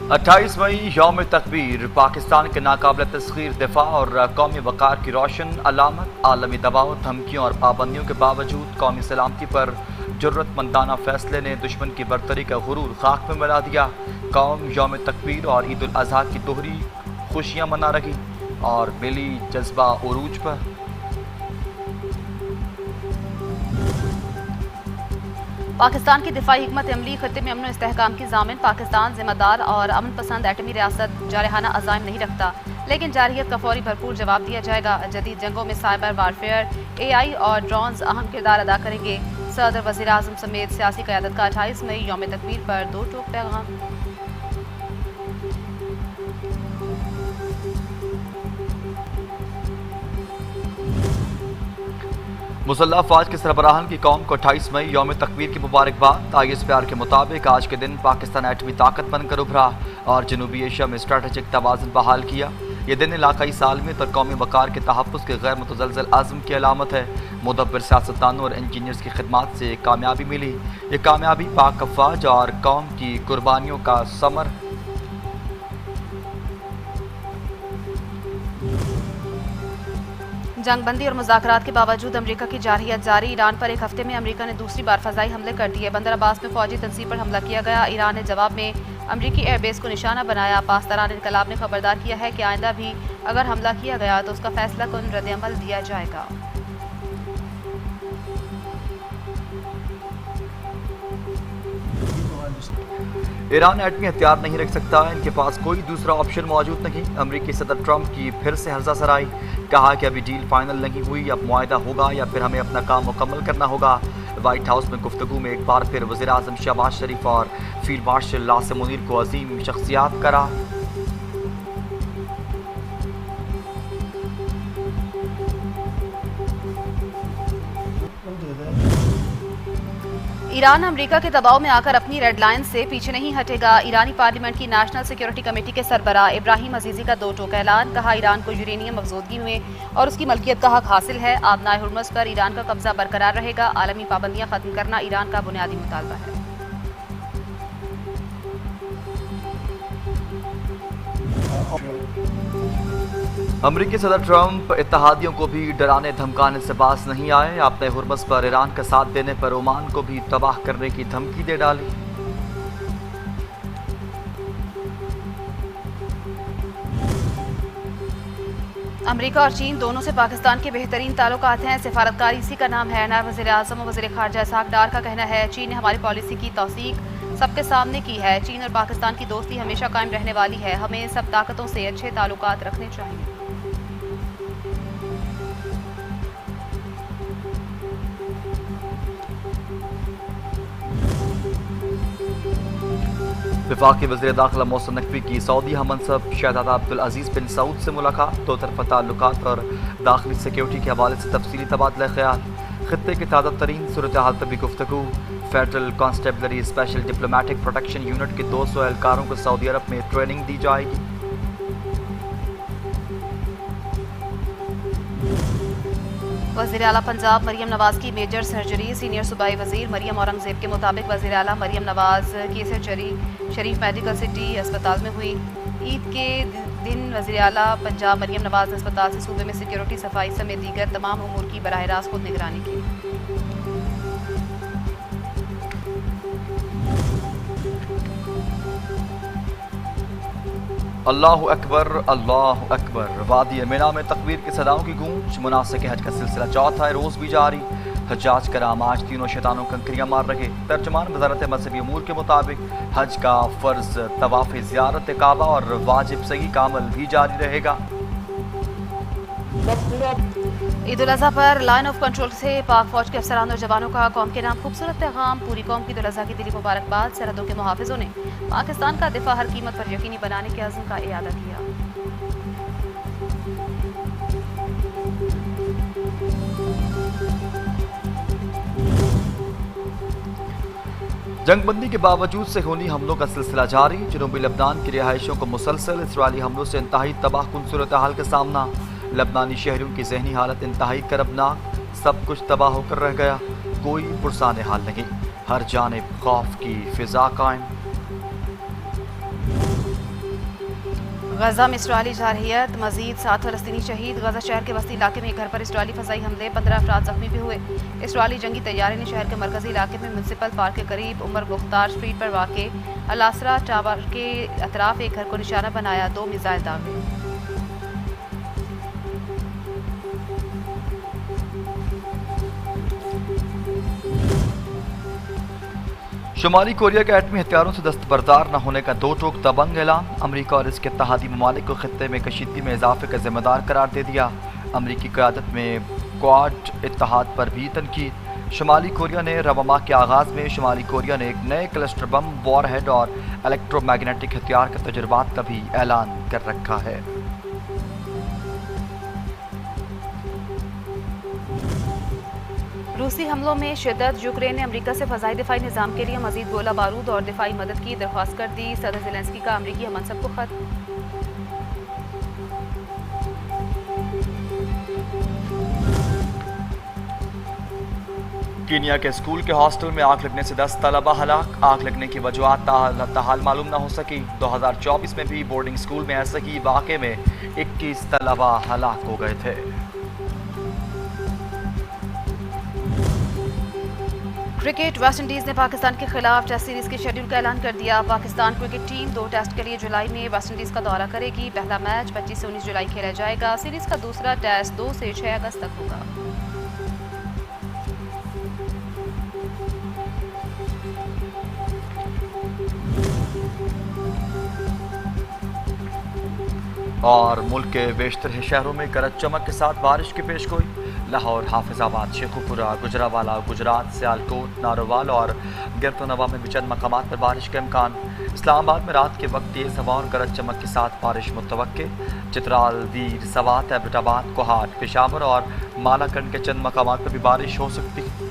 28 मई यौम तकबीर पाकिस्तान के नाकाबिल तस्खीर दिफा और कौमी वक़ार की रोशन अलामत। आलमी दबाव, धमकियों और पाबंदियों के बावजूद कौमी सलामती पर जुर्रतमंदाना फैसले ने दुश्मन की बरतरी का गुरूर खाक में मिला दिया। कौम यौम तकबीर और ईद उल अज़हा की दोहरी खुशियाँ मना रही और मिली जज्बा उरूज पर। पाकिस्तान की दिफाई हिकमत अमली खत्ते में अमन और इस्तेहकाम की ज़ामिन। पाकिस्तान जिम्मेदार और अमन पसंद एटमी रियासत जारहाना अज़ाइम नहीं रखता, लेकिन जारहियत का फौरी भरपूर जवाब दिया जाएगा। जदीद जंगों में साइबर वारफेयर, AI और ड्रोन्स अहम किरदार अदा करेंगे। सदर, वज़ीर आज़म समेत सियासी क़यादत का 28 मई यौम तकबीर पर दो टोक पैगाम। मुसल्लह अफ़वाज के सरबराहान की कौम को 28 मई यौम तकबीर की मुबारकबाद। ISPR के मुताबिक आज के दिन पाकिस्तान एटमी ताकत बनकर उभरा और जनूबी एशिया में स्ट्रेटेजिक तवाज़ुन बहाल किया। ये दिन इलाकाई सालमियत और कौमी वक़ार के तहफ़्फ़ुज़ के गैर मुतज़लज़ल अज़्म की अलामत है। मुदब्बिर सियासतदानों और इंजीनियर्स की खिदमात से कामयाबी मिली। ये कामयाबी पाक अफ़वाज और कौम की कुर्बानियों का समर। जंगबंदी और मुज़ाकरात के बावजूद अमरीका की जारहियत जारी। ईरान पर एक हफ्ते में अमरीका ने दूसरी बार फ़ज़ाई हमले कर दिए। बंदर अब्बास में फ़ौजी तंसीब पर हमला किया गया। ईरान ने जवाब में अमरीकी एयरबेस को निशाना बनाया। पासदारान इनकलाब ने खबरदार किया है कि आइंदा भी अगर हमला किया गया तो उसका फैसला कुन रद्द-ए-अमल दिया जाएगा। ईरान एटमी हथियार नहीं रख सकता, इनके पास कोई दूसरा ऑप्शन मौजूद नहीं। अमरीकी सदर ट्रंप की फिर से हर्जासराई, कहा कि अभी डील फाइनल नहीं हुई, अब मुआहदा होगा या फिर हमें अपना काम मुकम्मल करना होगा। व्हाइट हाउस में गुफ्तगू में एक बार फिर वज़ीर आज़म शहबाज शरीफ और फील्ड मार्शल नासिर मुनीर को अजीम शख्सियात करार। ईरान अमरीका के दबाव में आकर अपनी रेड लाइन से पीछे नहीं हटेगा। ईरानी पार्लियामेंट की नेशनल सिक्योरिटी कमेटी के सरबराह इब्राहिम अजीजी का दो टोक ऐलान। कहा, ईरान को यूरेनियम अफजोदगी में और उसकी मलकियत का हक हासिल है। आबनाए हुर्मुज़ पर ईरान का कब्जा बरकरार रहेगा। आलमी पाबंदियां खत्म करना ईरान का बुनियादी मुतालबा है। अमरीकी सदर ट्रंप इत्तेहादियों को भी डराने धमकाने से बाज नहीं आए। आपने हुर्मुज़ पर ईरान का साथ देने पर ओमान को भी तबाह करने की धमकी दे डाली। अमरीका और चीन दोनों से पाकिस्तान के बेहतरीन ताल्लुकात हैं। सिफारतकारी इसी का नाम है। नायब वज़ीर आज़म और वज़ीर ख़ारजा इसहाक़ डार का कहना है, चीन ने हमारी पॉलिसी की तौसीक सबके सामने की है। चीन और पाकिस्तान की दोस्ती हमेशा कायम रहने वाली है। हमें सब ताकतों से अच्छे ताल्लुकात रखने चाहिए। वफाकी वज़ीर दाखिला मोहसिन नकवी की सऊदी हममनसब शहज़ादा अब्दुल अज़ीज़ बिन सऊद से मुलाकात। दो तरफ़ा ताल्लुकात और दाखिली सिक्योरिटी के हवाले से तफसीली तबादला ख्याल। खित्ते की ताज़ा तरीन सूरत हाल पर भी गुफ्तगू। Federal constabulary special diplomatic protection unit के 200 एहलकारों को सऊदी अरब में ट्रेनिंग दी जाएगी। वज़ीर आला पंजाब मरियम नवाज की मेजर सर्जरी। सीनियर सूबाई वज़ीर मरियम औरंगज़ेब के मुताबिक वज़ीर आला मरियम नवाज की सर्जरी शरीफ मेडिकल सिटी अस्पताल में हुई। ईद के दिन वज़ीर आला पंजाब मरियम नवाज ने अस्पताल से सूबे में सिक्योरिटी, सफाई समेत दीगर तमाम उमूर की बराह रास्त खुद निगरानी की। अल्लाहु अकबर, अल्लाहु अकबर। वादी मिना में तकबीर की सदाओं की गूंज। मुनासिक हज का सिलसिला चौथा रोज़ भी जारी। हज्जाज कराम आज तीनों शैतानों कंकरियां मार रहे। तर्जमान वज़ारत मज़हबी उमूर के मुताबिक हज का फ़र्ज, तवाफ़ ज़ियारत काबा और वाजिब सही का अमल भी जारी रहेगा। ईद उल अज़हा पर लाइन ऑफ कंट्रोल से पाक फौज के अफसरान और जवानों का कौम के नाम खूबसूरत पैगाम। पूरी कौम की ईद उल अज़हा की दिली मुबारकबाद। सरहदों के मुहाफ़िज़ों ने पाकिस्तान का दिफा हर कीमत पर यकीनी बनाने के अज़्म का इयादा किया। जंगबंदी के बावजूद सेहूनी हमलों का सिलसिला जारी। जनूबी लबनान की रिहायशों को मुसलसल इसराइली हमलों से इंतहाई तबाहकुन सूरत हाल का सामना। लबनानी शहरियों की जहनी हालत इंतहाई करबनाक। सब कुछ तबाह होकर रह गया, कोई पुरसाने हाल नहीं। हर जानिब खौफ की फिजा कायम। गजा में इसराइली जारहियत, मजीद 7 फलस्तीनी शहीद। गजा शहर के वस्ती इलाके में एक घर पर इसराइली फजाई हमले, 15 अफराद जख्मी भी हुए। इसराइली जंगी तैयारे ने शहर के मरकजी इलाके में म्यूनसिपल पार्क के करीब उमर मुख्तार स्ट्रीट पर वाक़े अलासरा टावर के अतराफ एक घर को निशाना बनाया, 2 मिसाइल दागे। शुमाली कोरिया के एटमी हथियारों से दस्तबरदार न होने का दो टोक दबंग ऐलान। अमरीका और इसके इत्तेहादी ममालिक को खित्ते में कशीदगी में इजाफे का जिम्मेदार करार दे दिया। अमरीकी क़यादत में क्वाड इत्तेहाद पर भी तनकीद। शुमाली कोरिया ने रवामा के आगाज़ में शुमाली कोरिया ने एक नए क्लस्टर बम, वॉरहेड और इलेक्ट्रोमैग्नेटिक हथियार के तजुर्बात का भी ऐलान कर रखा है। रूसी हमलों में शिद्दत, यूक्रेन ने अमरीका से फ़ज़ाई दिफाई निज़ाम के लिए मज़ीद गोला बारूद और दिफाई मदद की दरख्वास्त कर दी। सदर ज़ेलेंस्की का अमरीकी हमसफ़र को खत। कीनिया के स्कूल के हॉस्टल में आग लगने से 10 तलबा हलाक। आग लगने की वजूहात ताहाल मालूम न हो सकी। 2024 में भी बोर्डिंग स्कूल में ऐसे ही वाक़े में 21 तलबा हलाक हो गए थे। क्रिकेट, वेस्ट इंडीज़ ने पाकिस्तान के खिलाफ टेस्ट सीरीज के शेड्यूल का ऐलान कर दिया। पाकिस्तान क्रिकेट टीम 2 टेस्ट के लिए जुलाई में वेस्ट इंडीज़ का दौरा करेगी। पहला मैच 25 से 19 जुलाई खेला जाएगा। सीरीज का दूसरा टेस्ट 2 से 6 अगस्त तक होगा। और मुल्क के बेशतर शहरों में गरज चमक के साथ बारिश की पेशगोई। लाहौर, हाफिजाबाद, शेखुपुरा, गुजरावाला, गुजरात, सियालकोट, नारोवाल और गिरतनवा में भी चंद मकामात पर बारिश का इम्कान। इस्लामाबाद में रात के वक्त तेज़ हवा और गरज चमक के साथ बारिश मुतवक्के। चित्राल, दीर, सवात, एबटाबाद, कोहाट, पेशावर और मालाकंड के चंद मकामात पर भी बारिश हो सकती है।